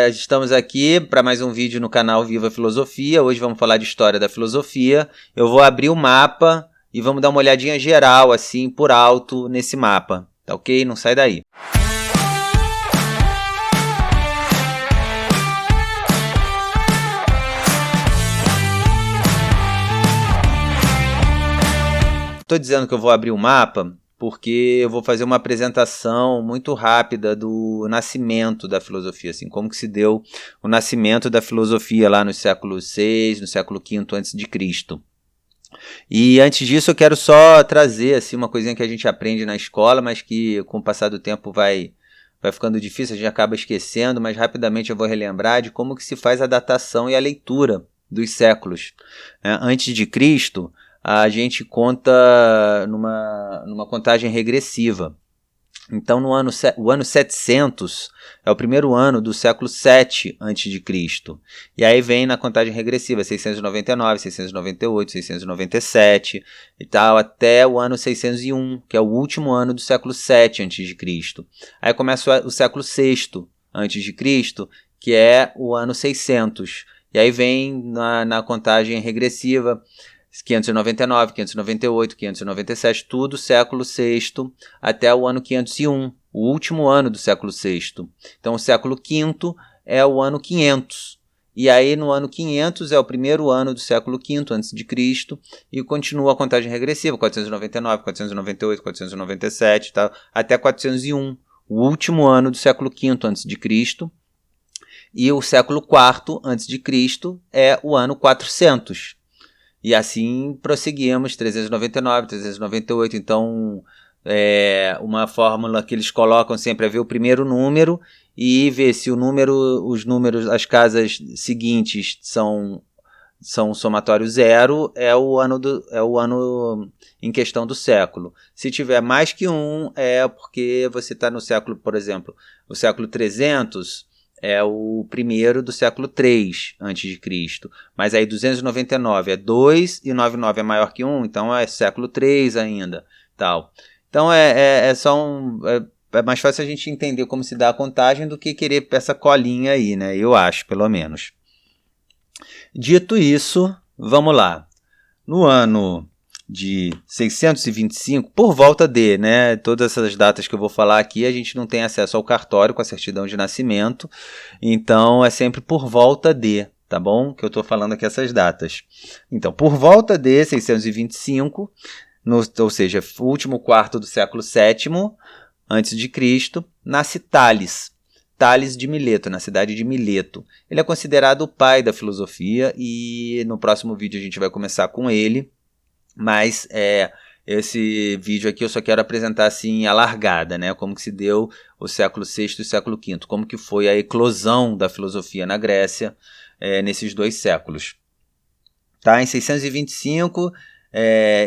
Estamos aqui para mais um vídeo no canal Viva Filosofia. Hoje vamos falar de história da filosofia. Eu vou abrir o mapa e vamos dar uma olhadinha geral, assim, por alto, nesse mapa. Tá ok? Não sai daí. Estou dizendo que eu vou abrir o mapa porque eu vou fazer uma apresentação muito rápida do nascimento da filosofia, assim, como que se deu o nascimento da filosofia lá no século VI, no século V a.C. E antes disso eu quero só trazer assim, uma coisinha que a gente aprende na escola, mas que com o passar do tempo vai ficando difícil, a gente acaba esquecendo, mas rapidamente eu vou relembrar de como que se faz a datação e a leitura dos séculos. Antes de Cristo, a gente conta numa contagem regressiva. Então, o ano 700 é o primeiro ano do século 7 a.C. E aí vem na contagem regressiva, 699, 698, 697 e tal, até o ano 601, que é o último ano do século 7 a.C. Aí começa o século 6 a.C., que é o ano 600. E aí vem na contagem regressiva, 599, 598, 597, tudo século VI até o ano 501, o último ano do século VI. Então o século V é o ano 500. E aí no ano 500 é o primeiro ano do século V a.C. e continua a contagem regressiva, 499, 498, 497, tal, até 401, o último ano do século V a.C. E o século IV a.C. é o ano 400. E assim prosseguimos, 399, 398, então uma fórmula que eles colocam sempre é ver o primeiro número e ver se os números, as casas seguintes são somatório zero, é o ano em questão do século. Se tiver mais que um, é porque você está no século, por exemplo, o século 300... é o primeiro do século 3 a.C. Mas aí 299 é 2 e 99 é maior que 1, então é século 3 ainda. Tal. Então é mais fácil a gente entender como se dá a contagem do que querer essa colinha aí, né? Eu acho, pelo menos. Dito isso, vamos lá. No ano de 625, por volta de, né, todas essas datas que eu vou falar aqui, a gente não tem acesso ao cartório com a certidão de nascimento, então é sempre por volta de, tá bom? Que eu estou falando aqui essas datas. Então, por volta de 625, ou seja, o último quarto do século VII a.C., nasce Tales. Tales de Mileto, na cidade de Mileto. Ele é considerado o pai da filosofia e no próximo vídeo a gente vai começar com ele. Mas esse vídeo aqui eu só quero apresentar assim a largada, né? Como que se deu o século VI e o século V, como que foi a eclosão da filosofia na Grécia nesses dois séculos. Tá? Em 625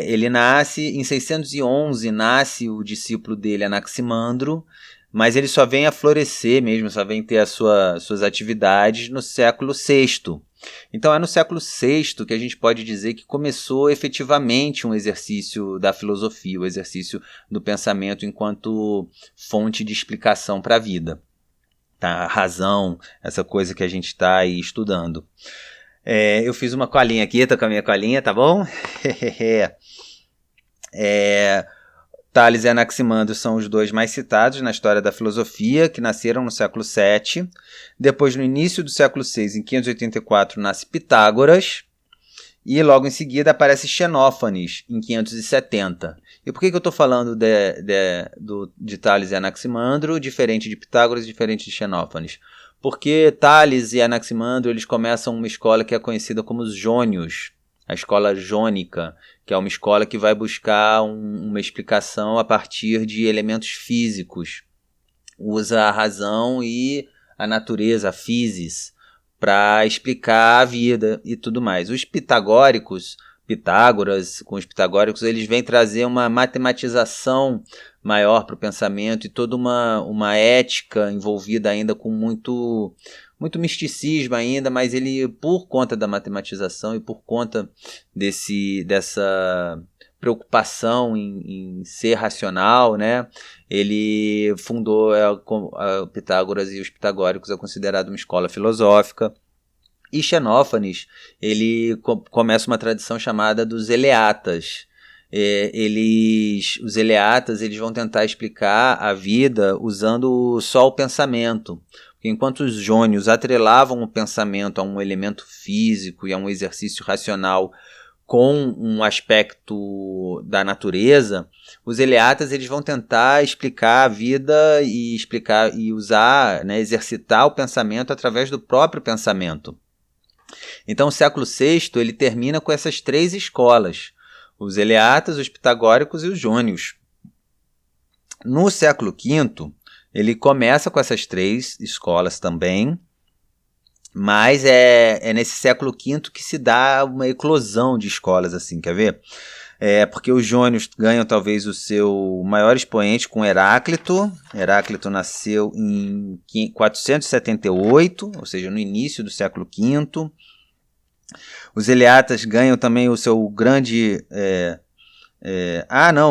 ele nasce, em 611 nasce o discípulo dele, Anaximandro, mas ele só vem a florescer mesmo, só vem ter suas atividades no século VI. Então é no século VI que a gente pode dizer que começou efetivamente um exercício da filosofia, o exercício do pensamento enquanto fonte de explicação para a vida. Tá? A razão, essa coisa que a gente está aí estudando. Eu fiz uma colinha aqui, tô com a minha colinha, tá bom? Tales e Anaximandro são os dois mais citados na história da filosofia, que nasceram no século VII. Depois, no início do século VI, em 584, nasce Pitágoras. E logo em seguida aparece Xenófanes, em 570. E por que eu estou falando de Tales e Anaximandro, diferente de Pitágoras, diferente de Xenófanes? Porque Tales e Anaximandro eles começam uma escola que é conhecida como os jônios, a escola jônica, que é uma escola que vai buscar uma explicação a partir de elementos físicos. Usa a razão e a natureza, a physis, para explicar a vida e tudo mais. Os pitagóricos, com os pitagóricos, eles vêm trazer uma matematização maior para o pensamento e toda uma ética envolvida ainda com muito misticismo ainda, mas ele, por conta da matematização e por conta dessa preocupação em ser racional, né? Ele fundou a Pitágoras e os pitagóricos, é considerado uma escola filosófica. E Xenófanes, ele começa uma tradição chamada dos eleatas. Os eleatas, eles vão tentar explicar a vida usando só o pensamento. Porque enquanto os jônios atrelavam o pensamento a um elemento físico e a um exercício racional com um aspecto da natureza, os eleatas, eles vão tentar explicar a vida e usar, né, exercitar o pensamento através do próprio pensamento. Então o século VI ele termina com essas 3 escolas, os eleatas, os pitagóricos e os jônios. No século V, ele começa com essas 3 escolas também, mas é nesse século V que se dá uma eclosão de escolas, assim, quer ver? Porque os jônios ganham talvez o seu maior expoente com Heráclito. Heráclito nasceu em 478, ou seja, no início do século V. Os eleatas ganham também o seu grande...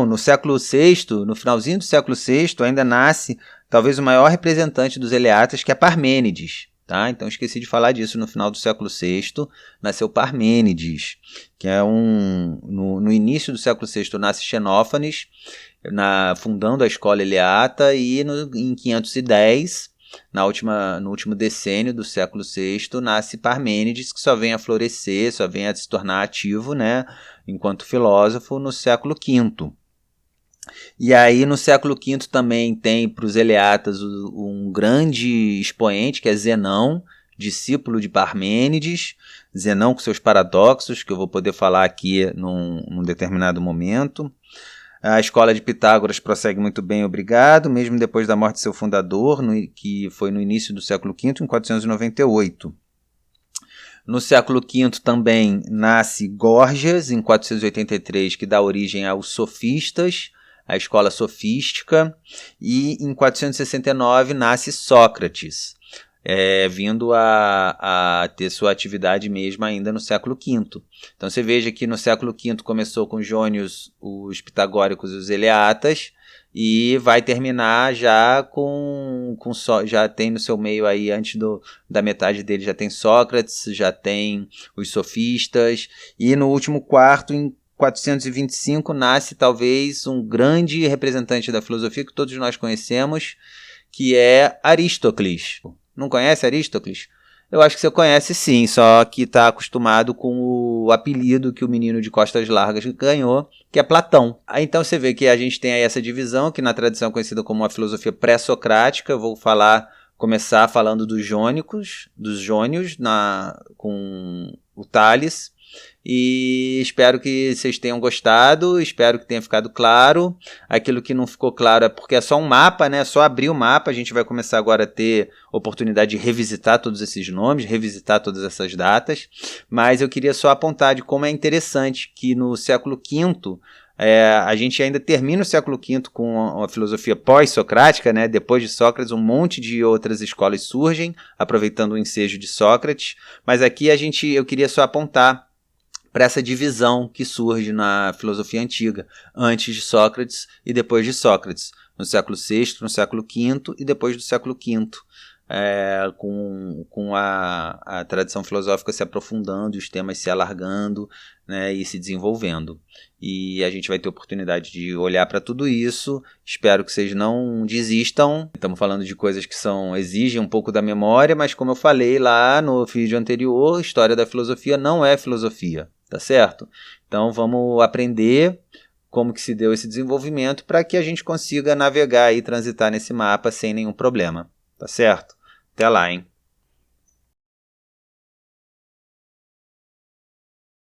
no século VI, no finalzinho do século VI, ainda nasce talvez o maior representante dos eleatas, que é Parmênides. Tá? Então esqueci de falar disso. No final do século VI nasceu Parmênides, que é no início do século VI nasce Xenófanes, fundando a escola eleata, e em 510, no último decênio do século VI, nasce Parmênides, que só vem a florescer, só vem a se tornar ativo, né, enquanto filósofo no século V. E aí no século V também tem para os eleatas um grande expoente, que é Zenão, discípulo de Parmênides. Zenão com seus paradoxos, que eu vou poder falar aqui num determinado momento. A escola de Pitágoras prossegue muito bem, obrigado, mesmo depois da morte de seu fundador, que foi no início do século V, em 498. No século V também nasce Górgias, em 483, que dá origem aos sofistas, a escola sofística, e em 469 nasce Sócrates, vindo a ter sua atividade mesmo ainda no século V. Então você veja que no século V começou com os jônios, os pitagóricos e os eleatas, e vai terminar já já tem no seu meio aí, antes da metade dele, já tem Sócrates, já tem os sofistas, e no último quarto, em 425, nasce talvez um grande representante da filosofia que todos nós conhecemos, que é Aristócles. Não conhece Aristócles? Eu acho que você conhece sim, só que está acostumado com o apelido que o menino de costas largas ganhou, que é Platão. Aí então você vê que a gente tem aí essa divisão, que na tradição é conhecida como a filosofia pré-socrática. Eu vou começar falando dos jônios, com o Tales. E espero que vocês tenham gostado, espero que tenha ficado claro. Aquilo que não ficou claro é porque é só um mapa, né? É só abrir o mapa. A gente vai começar agora a ter oportunidade de revisitar todos esses nomes, revisitar todas essas datas, mas eu queria só apontar de como é interessante que no século V a gente ainda termina o século V com a filosofia pós-socrática, né? Depois de Sócrates, um monte de outras escolas surgem, aproveitando o ensejo de Sócrates, mas aqui eu queria só apontar para essa divisão que surge na filosofia antiga, antes de Sócrates e depois de Sócrates, no século VI, no século V e depois do século V, com a tradição filosófica se aprofundando, os temas se alargando, né, e se desenvolvendo. E a gente vai ter oportunidade de olhar para tudo isso. Espero que vocês não desistam. Estamos falando de coisas que exigem um pouco da memória, mas como eu falei lá no vídeo anterior, história da filosofia não é filosofia. Tá certo? Então vamos aprender como que se deu esse desenvolvimento para que a gente consiga navegar e transitar nesse mapa sem nenhum problema. Tá certo? Até lá, hein?